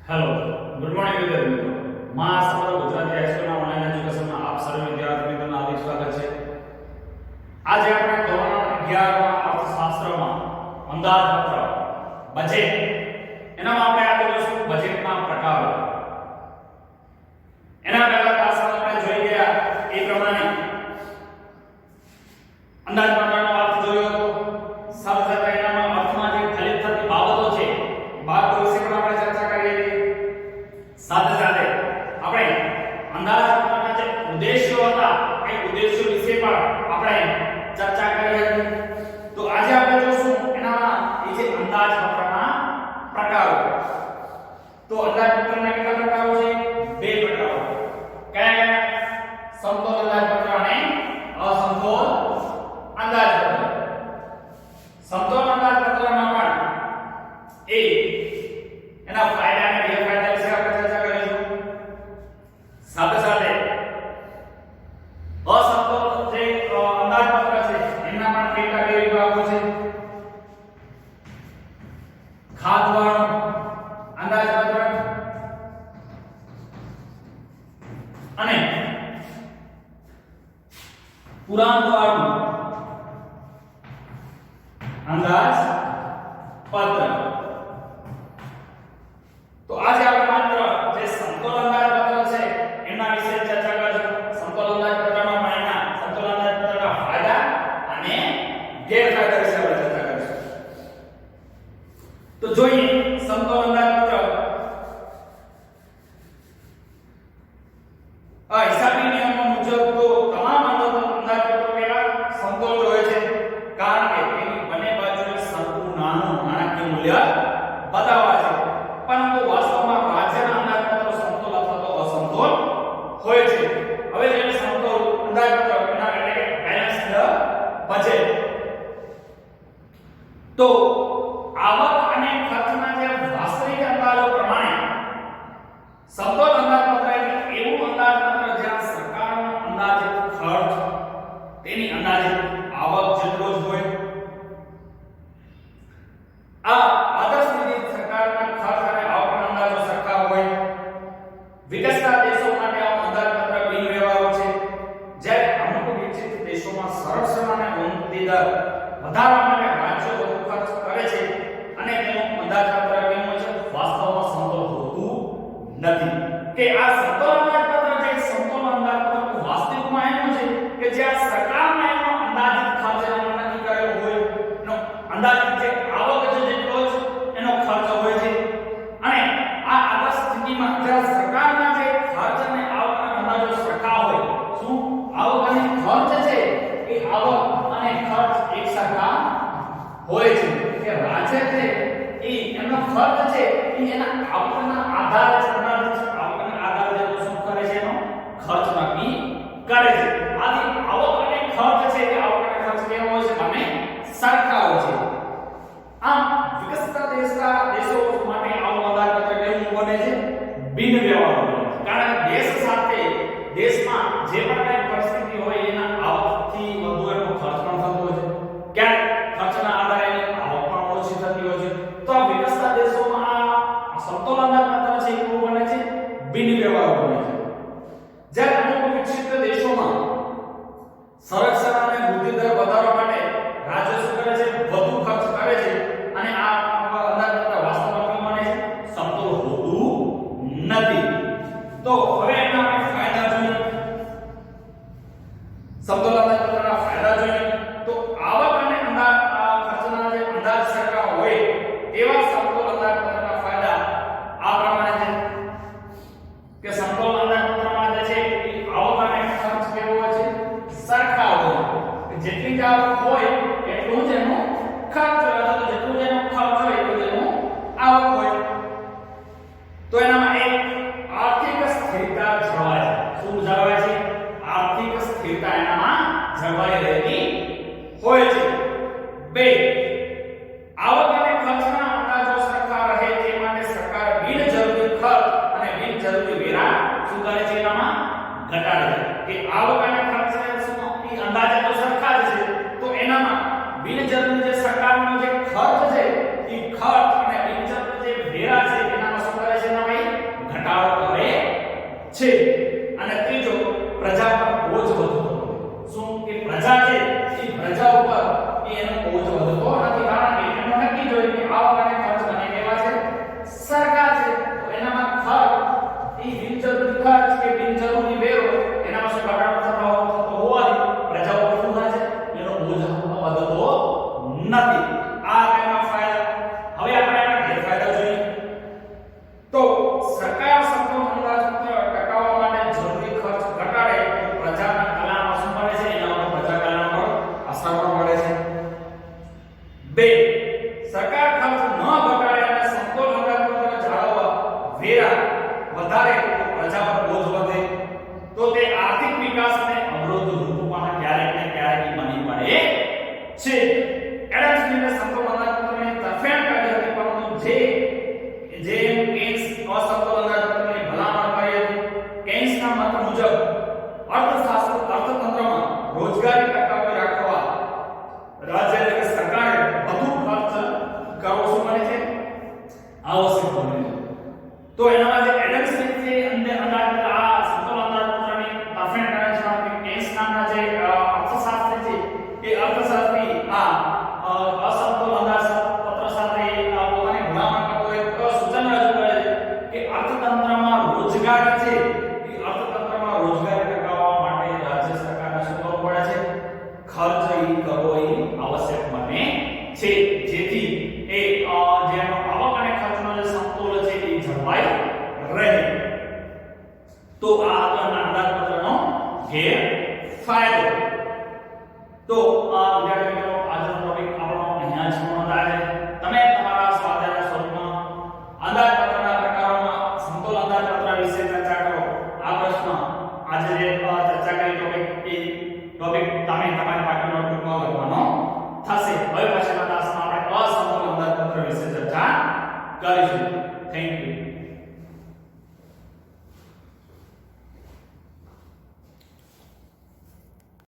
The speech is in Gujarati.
હેલો ગુડ મોર્નિંગ વિદ્યાર્થી મિત્રો માં સમગ્ર ગુજરાતી હાઈસ્કૂલના ઓનલાઈન એજ્યુકેશનમાં આપ સર્વે વિદ્યાર્થી મિત્રોનું હાર્દિક સ્વાગત છે। આજે આપણે ધોરણ 11 માં અર્થશાસ્ત્રમાં અંદાજપત્ર બજેટ એનામાં આપણે આગળ જોઈશું બજેટના પ્રકારો। એના પહેલા ક્લાસમાં આપણે જોઈ ગયા એ પ્રમાણે અંદાજપત્રનો અર્થ જોયો હતો, સાથે સાથે એનામાં અર્થમાં જે ફલિત થતી બાબતો છે બાબતો વિશે પણ આપણે ચર્ચા કરી હતી। સાથે સાથે આપણે અંદાજપત્રના જે ઉદ્દેશ્યો હતા એ ઉદ્દેશ્યો વિશે પણ આપણે ચર્ચા કરી હતી। તો આજે આપણે જોશું એનામાં એ જે અંદાજપત્રના પ્રકારો। તો અંદાજપત્રના કેટલા પ્રકારો છે? બે પ્રકારો। કયા કયા? સમતોલ અંદાજપત્ર અને અસમતોલ અંદાજપત્ર। સમતોલ અંદાજપત્રમાં પણ એના ફાયદા અને ગેરફાયદા વિશે આપણે ચર્ચા કરીશું। સાથે સાથે અસમતોલ જે અંદાજપત્ર છે એના પણ કેટલા બે વિભાગો છે। ખાતવાળું અંદાજપત્ર અને પુરાંતવાળું અંદાજપત્ર। તો આજે આપણે માત્ર જે સમતોલ અંદાજપત્ર છે એના વિશે ચર્ચા કરીશું। સમતોલ અંદાજપત્રમાં પણ એના સમતોલ અંદાજપત્રના ફાયદા અને ગેરફાયદા વિશે આપણે ચર્ચા કરીશું। તો જોઈએ સમતોલ અંદાજપત્ર હિસાબી નિયમો મુજબ તો તમામ અંદાજપત્રો કેવા સમતોલ હોય છે, કારણ કે એની બંને બાજુએ સરખું નાનું નાણાકીય મૂલ્ય બતાવવા છે। પરંતુ વાસ્તવમાં રાજ્યના અંદાજપત્રો સમતોલ અથવા તો અસમતોલ હોય છે। હવે જેને સમતોલ અંદાજપત્ર એના એટલે કે બેલેન્સ્ડ બજેટ। તો આવક અને ખર્ચના જે વાસ્તવિક અંદાજો પ્રમાણે સમતોલ અંદાજપત્ર એટલે એવું અંદાજપત્ર જ્યાં સરકારનો અંદાજિત ખર્ચ તેની અંદાજિત આવક જેટલો જ હોય। આ આદર્શ રીતે સરકારના ખર્ચ અને આવકના અંદાજો સરખા હોય। વિકસતા દેશો માટે આ અંદાજપત્ર બિનવ્યવહારુ છે, જ્યારે અમુક વિકસિત દેશોમાં સંરક્ષણ અને ઉન્નતિ દર વધારવા માટે રાજ્યો વધુ ખર્ચ કરે છે અને તેનું અંદાજપત્ર કેવું છે? વાસ્તવમાં સમતોલ હોતું નથી। કે આ સમતોલ અંદાજપત્ર જે સમતોલ અંદાજપત્ર વાસ્તવિકમાં એનું છે કે જ્યાં સરકારના એનો અંદાજિત ખર્ચ નક્કી કરેલો હોય, એનો અંદાજિત જે આવક છે જેટલો જ એનો ખર્ચ હોય છે। અને આ આદર્શ સ્થિતિમાં જ્યાં સરકારના જે ખર્ચ અને આવકના અંદાજો સરખા હોય, શું આવક અને ખર્ચ છે એ આવક અને ખર્ચ એકસરખા હોય છે। કે રાજ્ય છે એ એનો ખર્ચ છે એ એના આવકના આધારે અંદાજિત આવકના આધારે જે શું કરે છે એનો ખર્ચ નક્કી કરે છે। આથી આવક અને ખર્ચ છે એ આવક અને ખર્ચ કેવો હોય છે? બંને સરખા હોય છે। આમ વિકસતા દેશો માટે આવું અંદાજપત્ર કેવું બને છે? બિનવ્યવહારુ બને છે, કારણ કે દેશ સાથે દેશમાં જે પણ કઈ પરિસ્થિતિ હોય એના આવકથી વધુ એનો ખર્ચ પણ થતો હોય છે, ક્યાંક ખર્ચના આધારે એની આવક પણ ઓછી થતી હોય છે। તો આ વિકસતા દેશોમાં આ સમતોલ અંદાજપત્ર છે એ કેવું બને છે? બિનવ્યવહારુ બને છે। જ્યારે અમુક વિકસિત દેશોમાં સંરક્ષણ અને વૃદ્ધિ દર વધારવા માટે રાજ્ય શું કરે છે? વધુ ખર્ચ કરે છે અને આ અંદાજપત્ર વાસ્તવમાં કેવું બને છે? સમતોલ હોતું નથી। તો હવે એના આપણે ફાયદા જોઈએ। સમતોલ અંદાજપત્રના ફાયદા જોઈએ તો આવક અને ખર્ચના જે અંદાજ સરખા હોય તેવા સમતોલ અંદાજપત્રના ફાયદા આ પ્રમાણે છે કે સમતોલ અંદાજપત્રમાં જે છે એ આવક અને ખર્ચ કેવો હોય છે? સરખા હોય। જેટલી આવક હોય એટલું જ એનો ખર્ચ હોય, અથવા તો જેટલું જ એનો ખર્ચ હોય એટલું જ એનો આવક હોય। તો એનામાં એક આર્થિક સ્થિરતા જળવાય છે। શું જળવાય છે? આર્થિક સ્થિરતા એનામાં જળવાઈ રહેતી હોય છે। બે, આવક અને ખર્ચના અંદાજો સરખા રહે તે માટે સરકાર બિનજરૂરી ખર્ચ અને બિનજરૂરી વેરા શું કરે છે? એનામાં ઘટાડે છે। કે આવક અને ખર્ચના અંદાજો તો સરખા જ છે, તો એનામાં બિનજરૂરી જે સરકારનો જે ખર્ચ છે એ ખર્ચ અને બિનજરૂરી જે વેરા છે એનામાં શું કરે છે? એનામાં અસર પણ પડે છે. બે, સરકાર ખર્ચ ન ઘટાડે અને સમતોલ અંદાજપત્ર જાળવવા વેરા વધારે તો પ્રજા પર બોજ વધે તો તે આર્થિક વિકાસને અવરોધ રૂપ પણ ક્યારેક ને ક્યારેક બની પડે છે. એડમ સ્મિથે સમતોલ અંદાજપત્રની તરફેણ કરી હતી, પરંતુ જેમ કેન્સ અસમતોલ અંદાજપત્રની ભલામણ કરી હતી, કેન્સના મત મુજબ અર્થતંત્રમાં રોજગારી ટકાવી રાખવા રાજ્ય એટલે કે સરકારે વધુ ખર્ચ કરવો શું બને છે? આવશ્યક બને છે. તો એના માટે એડમ સ્મિથે અંદાજપત્ર આ સમતોલ અંદાજપત્રની તરફેણ કરે છે. આપણે કેન્સ નામના જે અર્થશાસ્ત્રી છે એ અર્થશાસ્ત્રી આ અસમતોલ અંદાજપત્ર સાથે પોતાની ભલામણ કરતો એક સૂચન રજૂ કરે છે કે અર્થતંત્રમાં રોજગારી છે એ અર્થતંત્રમાં રોજગારી ટકાવવા માટે રાજ્ય સરકારને શું કરવું પડે છે? ખર્ચ કરવો એ આવશ્યક બને છે, જેથી એ જેનો આવક અને ખર્ચનો જે સમતોલ છે એ જળવાઈ રહે. તો આ અંદાજપત્રનો ગેરફાયદો. તો વિદ્યાર્થી મિત્રો, આજનો ટોપિક આપણો અહીંયા જ પૂર્ણ થાય છે. તમે તમારા સ્વાધ્યાયના સ્વરૂપમાં અંદાજપત્રના પ્રકારોમાં સમતોલ અંદાજપત્ર વિશે ચર્ચા કરો. આ પ્રશ્ન આજે જે ચર્ચા કરી ટોપિક એ ટોપિક તમે તમારી પાઠ્ય નોટબુકમાં લખવાનો થશે. હવે પછીના ક્લાસમાં આપણે અસમતોલ અંદાજપત્ર વિશે ચર્ચા કરીશું. Thank you.